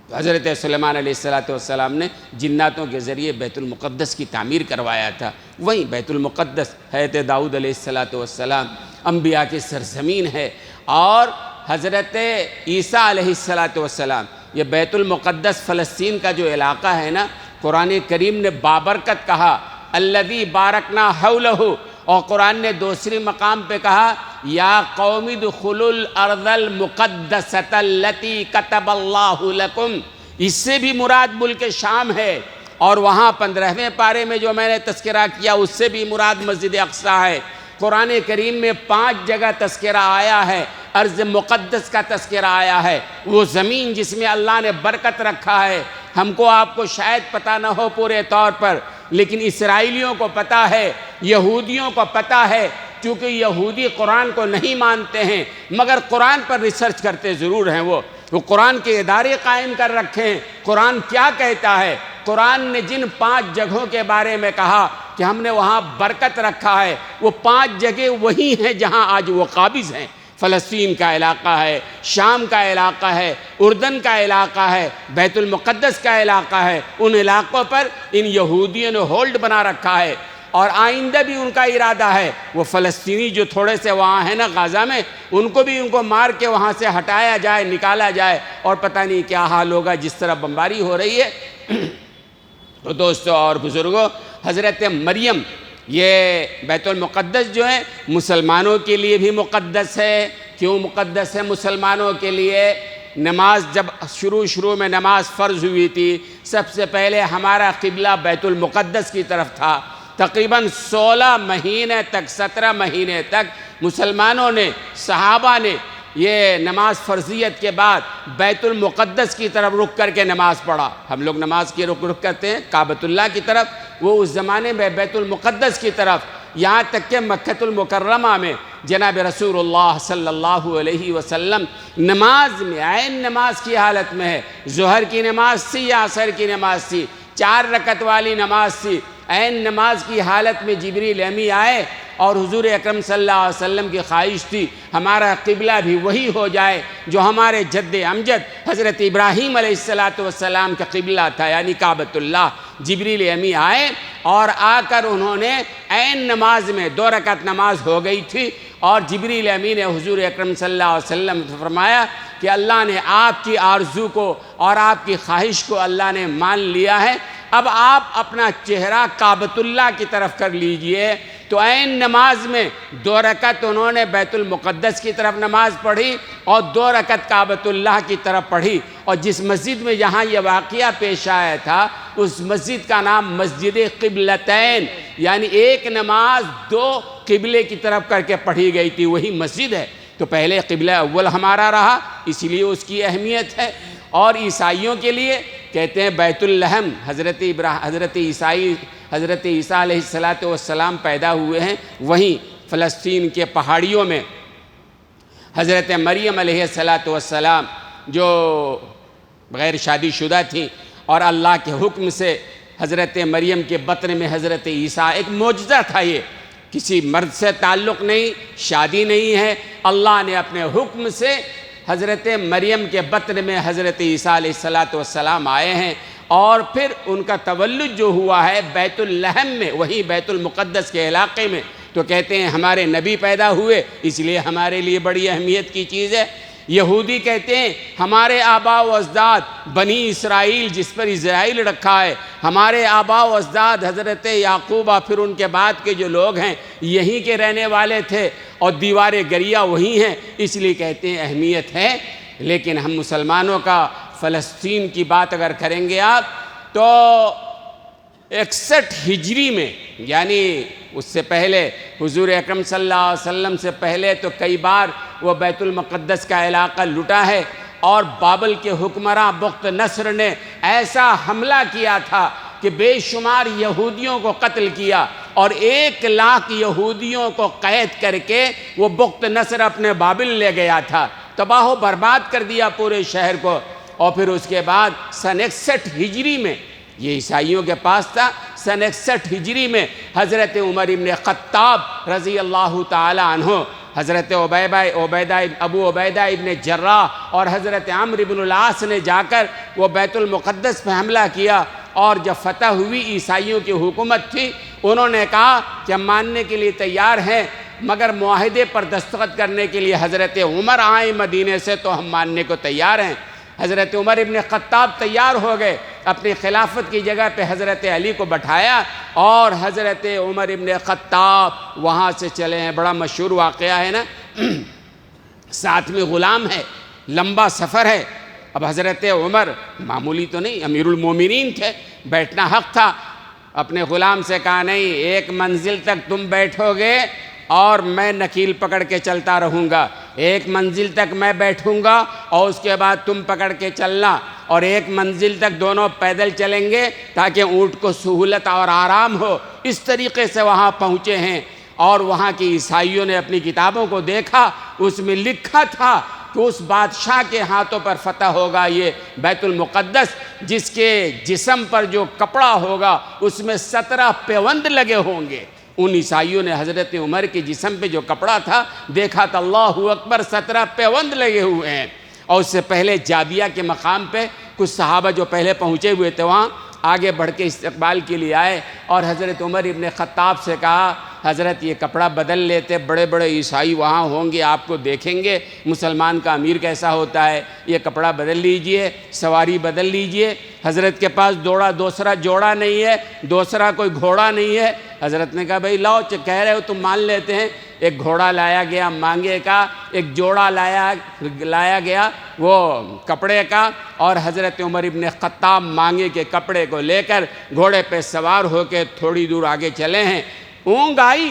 حضرت سلیمان علیہ السلام نے جناتوں کے ذریعے بیت المقدس کی تعمیر کروایا تھا۔ وہیں بیت المقدس حضرت داؤد علیہ السلام انبیاء کی سرزمین ہے، اور حضرت عیسیٰ علیہ السلام، یہ بیت المقدس فلسطین کا جو علاقہ ہے نا، قرآن کریم نے بابرکت کہا الذی بارکنا حولہ، اور قرآن نے دوسری مقام پہ کہا یا قوم ادخلوا الارض المقدسۃ التی کتب اللہ لکم۔ اس سے بھی مراد ملک شام ہے، اور وہاں 15ویں پارے میں جو میں نے تذکرہ کیا اس سے بھی مراد مسجد اقصی ہے۔ قرآن کریم میں 5 جگہ تذکرہ آیا ہے، ارض مقدس کا تذکرہ آیا ہے، وہ زمین جس میں اللہ نے برکت رکھا ہے۔ ہم کو آپ کو شاید پتہ نہ ہو پورے طور پر، لیکن اسرائیلیوں کو پتہ ہے، یہودیوں کو پتہ ہے، کیونکہ یہودی قرآن کو نہیں مانتے ہیں مگر قرآن پر ریسرچ کرتے ضرور ہیں۔ وہ قرآن کے ادارے قائم کر رکھے ہیں، قرآن کیا کہتا ہے۔ قرآن نے جن 5 جگہوں کے بارے میں کہا کہ ہم نے وہاں برکت رکھا ہے، وہ 5 جگہ وہی ہیں جہاں آج وہ قابض ہیں۔ فلسطین کا علاقہ ہے، شام کا علاقہ ہے، اردن کا علاقہ ہے، بیت المقدس کا علاقہ ہے۔ ان علاقوں پر ان یہودیوں نے ہولڈ بنا رکھا ہے، اور آئندہ بھی ان کا ارادہ ہے وہ فلسطینی جو تھوڑے سے وہاں ہیں نا غزہ میں، ان کو مار کے وہاں سے ہٹایا جائے، نکالا جائے، اور پتہ نہیں کیا حال ہوگا جس طرح بمباری ہو رہی ہے۔ تو دوستو اور بزرگوں، حضرت مریم، یہ بیت المقدس جو ہے مسلمانوں کے لیے بھی مقدس ہے۔ کیوں مقدس ہے مسلمانوں کے لیے؟ نماز جب شروع میں نماز فرض ہوئی تھی، سب سے پہلے ہمارا قبلہ بیت المقدس کی طرف تھا۔ تقریباً 16 مہینے تک، 17 مہینے تک مسلمانوں نے، صحابہ نے یہ نماز فرضیت کے بعد بیت المقدس کی طرف رخ کر کے نماز پڑھا۔ ہم لوگ نماز کی رخ کرتے ہیں کعبۃ اللہ کی طرف، وہ اس زمانے میں بیت المقدس کی طرف، یہاں تک کہ مکہ المکرمہ میں جناب رسول اللہ صلی اللہ علیہ وسلم نماز میں، عین نماز کی حالت میں ہے۔ ظہر کی نماز تھی یا عصر کی نماز تھی، 4 رکعت والی نماز تھی۔ عین نماز کی حالت میں جبریل امی آئے اور حضور اکرم صلی اللہ علیہ وسلم کی خواہش تھی ہمارا قبلہ بھی وہی ہو جائے جو ہمارے جد امجد حضرت ابراہیم علیہ السلام کا قبلہ تھا، یعنی کعبۃ اللہ۔ جبریل امی آئے اور آ کر انہوں نے عین نماز میں 2 رکعت نماز ہو گئی تھی، اور جبریل امی نے حضور اکرم صلی اللہ علیہ وسلم سے فرمایا کہ اللہ نے آپ کی آرزو کو اور آپ کی خواہش کو اللہ نے مان لیا ہے، اب آپ اپنا چہرہ کعبۃ اللہ کی طرف کر لیجئے۔ تو عین نماز میں 2 رکعت انہوں نے بیت المقدس کی طرف نماز پڑھی اور 2 رکعت کعبۃ اللہ کی طرف پڑھی، اور جس مسجد میں جہاں یہ واقعہ پیش آیا تھا اس مسجد کا نام مسجد قبلتین، یعنی ایک نماز 2 قبلے کی طرف کر کے پڑھی گئی تھی، وہی مسجد ہے۔ تو پہلے قبلہ اول ہمارا رہا، اسی لیے اس کی اہمیت ہے۔ اور عیسائیوں کے لیے کہتے ہیں بیت اللحم، حضرت عیسیٰ علیہ السلام پیدا ہوئے ہیں وہیں فلسطین کے پہاڑیوں میں۔ حضرت مریم علیہ السلام جو غیر شادی شدہ تھیں، اور اللہ کے حکم سے حضرت مریم کے بطن میں حضرت عیسیٰ، ایک معجزہ تھا، یہ کسی مرد سے تعلق نہیں، شادی نہیں ہے، اللہ نے اپنے حکم سے حضرت مریم کے بطن میں حضرت عیسیٰ علیہ السلام آئے ہیں، اور پھر ان کا تولد جو ہوا ہے بیت اللحم میں، وہی بیت المقدس کے علاقے میں۔ تو کہتے ہیں ہمارے نبی پیدا ہوئے، اس لیے ہمارے لیے بڑی اہمیت کی چیز ہے۔ یہودی کہتے ہیں ہمارے آباء و اجداد بنی اسرائیل، جس پر اسرائیل رکھا ہے، ہمارے آباء و اجداد حضرت یعقوب اور پھر ان کے بعد کے جو لوگ ہیں یہیں کے رہنے والے تھے، اور دیوار گریہ وہی ہیں، اس لیے کہتے ہیں اہمیت ہے۔ لیکن ہم مسلمانوں کا فلسطین کی بات اگر کریں گے آپ تو 61 ہجری میں، یعنی اس سے پہلے حضور اکرم صلی اللہ علیہ وسلم سے پہلے تو کئی بار وہ بیت المقدس کا علاقہ لٹا ہے، اور بابل کے حکمراں بخت نصر نے ایسا حملہ کیا تھا کہ بے شمار یہودیوں کو قتل کیا، اور 1 لاکھ یہودیوں کو قید کر کے وہ بخت نصر اپنے بابل لے گیا تھا، تباہ و برباد کر دیا پورے شہر کو۔ اور پھر اس کے بعد سن 61 ہجری میں، یہ عیسائیوں کے پاس تھا، سن 61 ہجری میں حضرت عمر ابن خطاب رضی اللہ تعالی عنہ، حضرت ابو عبیدہ ابن جراح اور حضرت عمرو بن العاص نے جا کر وہ بیت المقدس پہ حملہ کیا، اور جب فتح ہوئی عیسائیوں کی حکومت تھی، انہوں نے کہا کہ ہم ماننے کے لیے تیار ہیں، مگر معاہدے پر دستخط کرنے کے لیے حضرت عمر آئے مدینے سے تو ہم ماننے کو تیار ہیں۔ حضرت عمر ابن خطاب تیار ہو گئے، اپنی خلافت کی جگہ پہ حضرت علی کو بٹھایا، اور حضرت عمر ابن خطاب وہاں سے چلے ہیں۔ بڑا مشہور واقعہ ہے نا، ساتھ میں غلام ہے، لمبا سفر ہے۔ اب حضرت عمر معمولی تو نہیں، امیر المومنین تھے، بیٹھنا حق تھا۔ اپنے غلام سے کہا نہیں، 1 منزل تک تم بیٹھو گے اور میں نکیل پکڑ کے چلتا رہوں گا، 1 منزل تک میں بیٹھوں گا اور اس کے بعد تم پکڑ کے چلنا، اور 1 منزل تک دونوں پیدل چلیں گے تاکہ اونٹ کو سہولت اور آرام ہو۔ اس طریقے سے وہاں پہنچے ہیں، اور وہاں کی عیسائیوں نے اپنی کتابوں کو دیکھا، اس میں لکھا تھا کہ اس بادشاہ کے ہاتھوں پر فتح ہوگا یہ بیت المقدس، جس کے جسم پر جو کپڑا ہوگا اس میں 17 پیوند لگے ہوں گے۔ ان عیسائیوں نے حضرت عمر کے جسم پہ جو کپڑا تھا دیکھا تو اللہ اکبر، 17 پیوند لگے ہوئے ہیں۔ اور اس سے پہلے جابیہ کے مقام پہ کچھ صحابہ جو پہلے پہنچے ہوئے تھے وہاں آگے بڑھ کے استقبال کے لیے آئے، اور حضرت عمر ابن خطاب سے کہا حضرت یہ کپڑا بدل لیتے، بڑے بڑے عیسائی وہاں ہوں گے، آپ کو دیکھیں گے مسلمان کا امیر کیسا ہوتا ہے، یہ کپڑا بدل لیجئے، سواری بدل لیجئے۔ حضرت کے پاس دوسرا جوڑا نہیں ہے، دوسرا کوئی گھوڑا نہیں ہے۔ حضرت نے کہا بھئی لاؤ، کہہ رہے ہو تم مان لیتے ہیں۔ ایک گھوڑا لایا گیا مانگے کا، ایک جوڑا لایا گیا وہ کپڑے کا، اور حضرت عمر ابن خطاب مانگے کے کپڑے کو لے کر گھوڑے پہ سوار ہو کے تھوڑی دور آگے چلے ہیں۔ اونگ آئی،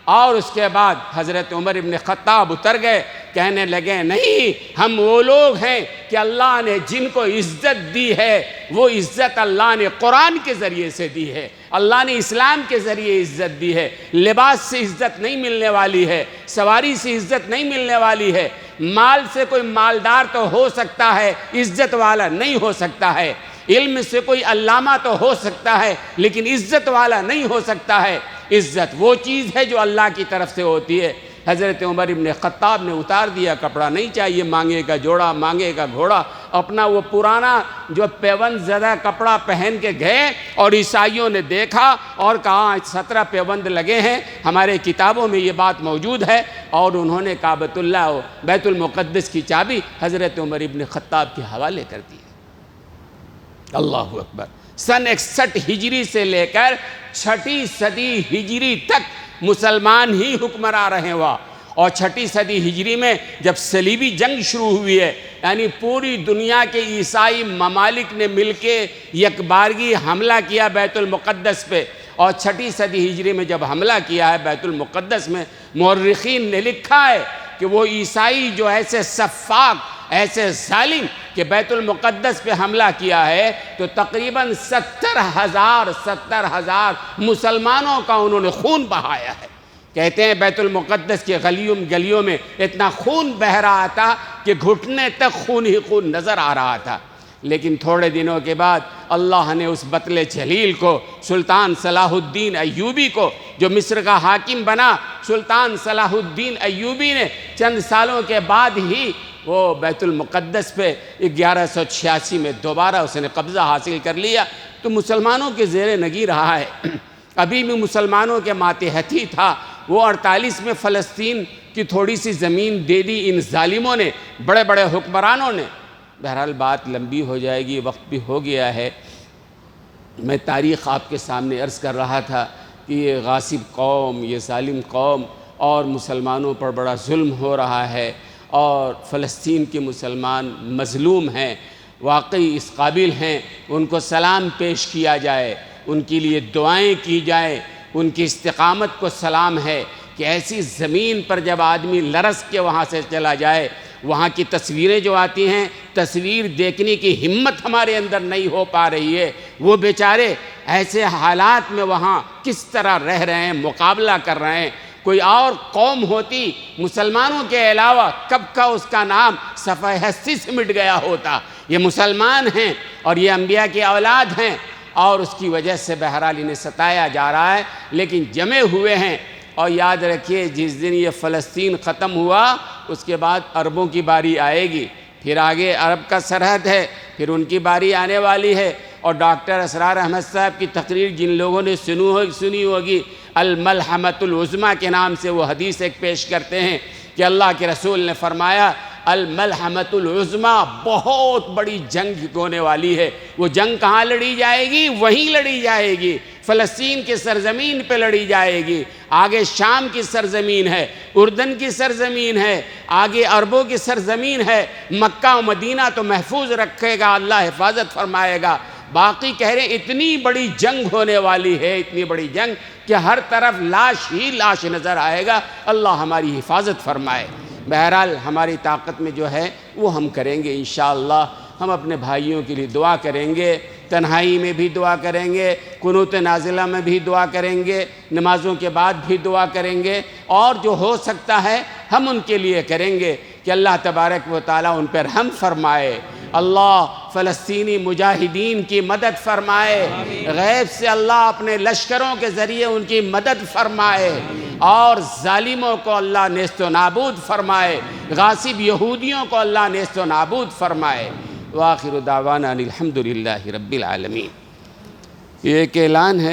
اور اس کے بعد حضرت عمر ابن خطاب اتر گئے، کہنے لگے نہیں، ہم وہ لوگ ہیں کہ اللہ نے جن کو عزت دی ہے وہ عزت اللہ نے قرآن کے ذریعے سے دی ہے، اللہ نے اسلام کے ذریعے عزت دی ہے۔ لباس سے عزت نہیں ملنے والی ہے، سواری سے عزت نہیں ملنے والی ہے، مال سے کوئی مالدار تو ہو سکتا ہے، عزت والا نہیں ہو سکتا ہے، علم سے کوئی علامہ تو ہو سکتا ہے لیکن عزت والا نہیں ہو سکتا ہے۔ عزت وہ چیز ہے جو اللہ کی طرف سے ہوتی ہے۔ حضرت عمر ابن خطاب نے اتار دیا، کپڑا نہیں چاہیے، مانگے کا جوڑا، مانگے کا گھوڑا، اپنا وہ پرانا جو پیوند زدہ کپڑا پہن کے گئے، اور عیسائیوں نے دیکھا اور کہا 17 پیوند لگے ہیں، ہمارے کتابوں میں یہ بات موجود ہے، اور انہوں نے کعبۃ اللہ و بیت المقدس کی چابی حضرت عمر ابن خطاب کے حوالے کر دی۔ اللہ اکبر۔ سن 61 ہجری سے لے کر 6 صدی ہجری تک مسلمان ہی حکمراں رہے ہوا، اور 6 صدی ہجری میں جب صلیبی جنگ شروع ہوئی ہے، یعنی پوری دنیا کے عیسائی ممالک نے مل کے یکبارگی حملہ کیا بیت المقدس پہ، اور 6 صدی ہجری میں جب حملہ کیا ہے بیت المقدس میں، مورخین نے لکھا ہے کہ وہ عیسائی جو ایسے سفاک، ایسے ظالم کہ بیت المقدس پہ حملہ کیا ہے، تو تقریباً 70,000 مسلمانوں کا انہوں نے خون بہایا ہے۔ کہتے ہیں بیت المقدس کے گلیوں میں اتنا خون بہہ رہا تھا کہ گھٹنے تک خون ہی خون نظر آ رہا تھا۔ لیکن تھوڑے دنوں کے بعد اللہ نے اس بطل جلیل کو، سلطان صلاح الدین ایوبی کو، جو مصر کا حاکم بنا، سلطان صلاح الدین ایوبی نے چند سالوں کے بعد ہی وہ بیت المقدس پہ 1186 میں دوبارہ اس نے قبضہ حاصل کر لیا۔ تو مسلمانوں کے زیر نگی رہا ہے، ابھی بھی مسلمانوں کے ماتحتی تھا۔ وہ 48 میں فلسطین کی تھوڑی سی زمین دے دی ان ظالموں نے، بڑے بڑے حکمرانوں نے۔ بہرحال بات لمبی ہو جائے گی، وقت بھی ہو گیا ہے۔ میں تاریخ آپ کے سامنے عرض کر رہا تھا کہ یہ غاصب قوم، یہ ظالم قوم، اور مسلمانوں پر بڑا ظلم ہو رہا ہے، اور فلسطین کے مسلمان مظلوم ہیں، واقعی اس قابل ہیں ان کو سلام پیش کیا جائے، ان کے لیے دعائیں کی جائیں، ان کی استقامت کو سلام ہے کہ ایسی زمین پر جب آدمی لرز کے وہاں سے چلا جائے، وہاں کی تصویریں جو آتی ہیں، تصویر دیکھنے کی ہمت ہمارے اندر نہیں ہو پا رہی ہے۔ وہ بیچارے ایسے حالات میں وہاں کس طرح رہ رہے ہیں، مقابلہ کر رہے ہیں۔ کوئی اور قوم ہوتی مسلمانوں کے علاوہ، کب کا اس کا نام صفحہ ہستی سے مٹ گیا ہوتا۔ یہ مسلمان ہیں اور یہ انبیاء کی اولاد ہیں، اور اس کی وجہ سے بہرحال انہیں ستایا جا رہا ہے، لیکن جمے ہوئے ہیں۔ اور یاد رکھیے جس دن یہ فلسطین ختم ہوا، اس کے بعد عربوں کی باری آئے گی، پھر آگے عرب کا سرحد ہے، پھر ان کی باری آنے والی ہے۔ اور ڈاکٹر اسرار احمد صاحب کی تقریر جن لوگوں نے سنی ہوگی، الملحمۃ العظمیٰ کے نام سے وہ حدیث ایک پیش کرتے ہیں کہ اللہ کے رسول نے فرمایا الملحمۃ العظمیٰ، بہت بڑی جنگ ہونے والی ہے۔ وہ جنگ کہاں لڑی جائے گی؟ وہیں لڑی جائے گی، فلسطین کی سرزمین پہ لڑی جائے گی۔ آگے شام کی سرزمین ہے، اردن کی سرزمین ہے، آگے عربوں کی سرزمین ہے۔ مکہ و مدینہ تو محفوظ رکھے گا، اللہ حفاظت فرمائے گا۔ باقی کہہ رہے ہیں اتنی بڑی جنگ ہونے والی ہے، اتنی بڑی جنگ کہ ہر طرف لاش ہی لاش نظر آئے گا۔ اللہ ہماری حفاظت فرمائے۔ بہرحال ہماری طاقت میں جو ہے وہ ہم کریں گے انشاءاللہ۔ ہم اپنے بھائیوں کے لیے دعا کریں گے، تنہائی میں بھی دعا کریں گے، قنوت نازلہ میں بھی دعا کریں گے، نمازوں کے بعد بھی دعا کریں گے، اور جو ہو سکتا ہے ہم ان کے لیے کریں گے کہ اللہ تبارک و تعالیٰ ان پر رحم فرمائے، اللہ فلسطینی مجاہدین کی مدد فرمائے، غیب سے اللہ اپنے لشکروں کے ذریعے ان کی مدد فرمائے، اور ظالموں کو اللہ نیست و نابود فرمائے، غاصب یہودیوں کو اللہ نیست و نابود فرمائے۔ وآخر دعوانا الحمدللہ رب العالمین۔ یہ ایک اعلان ہے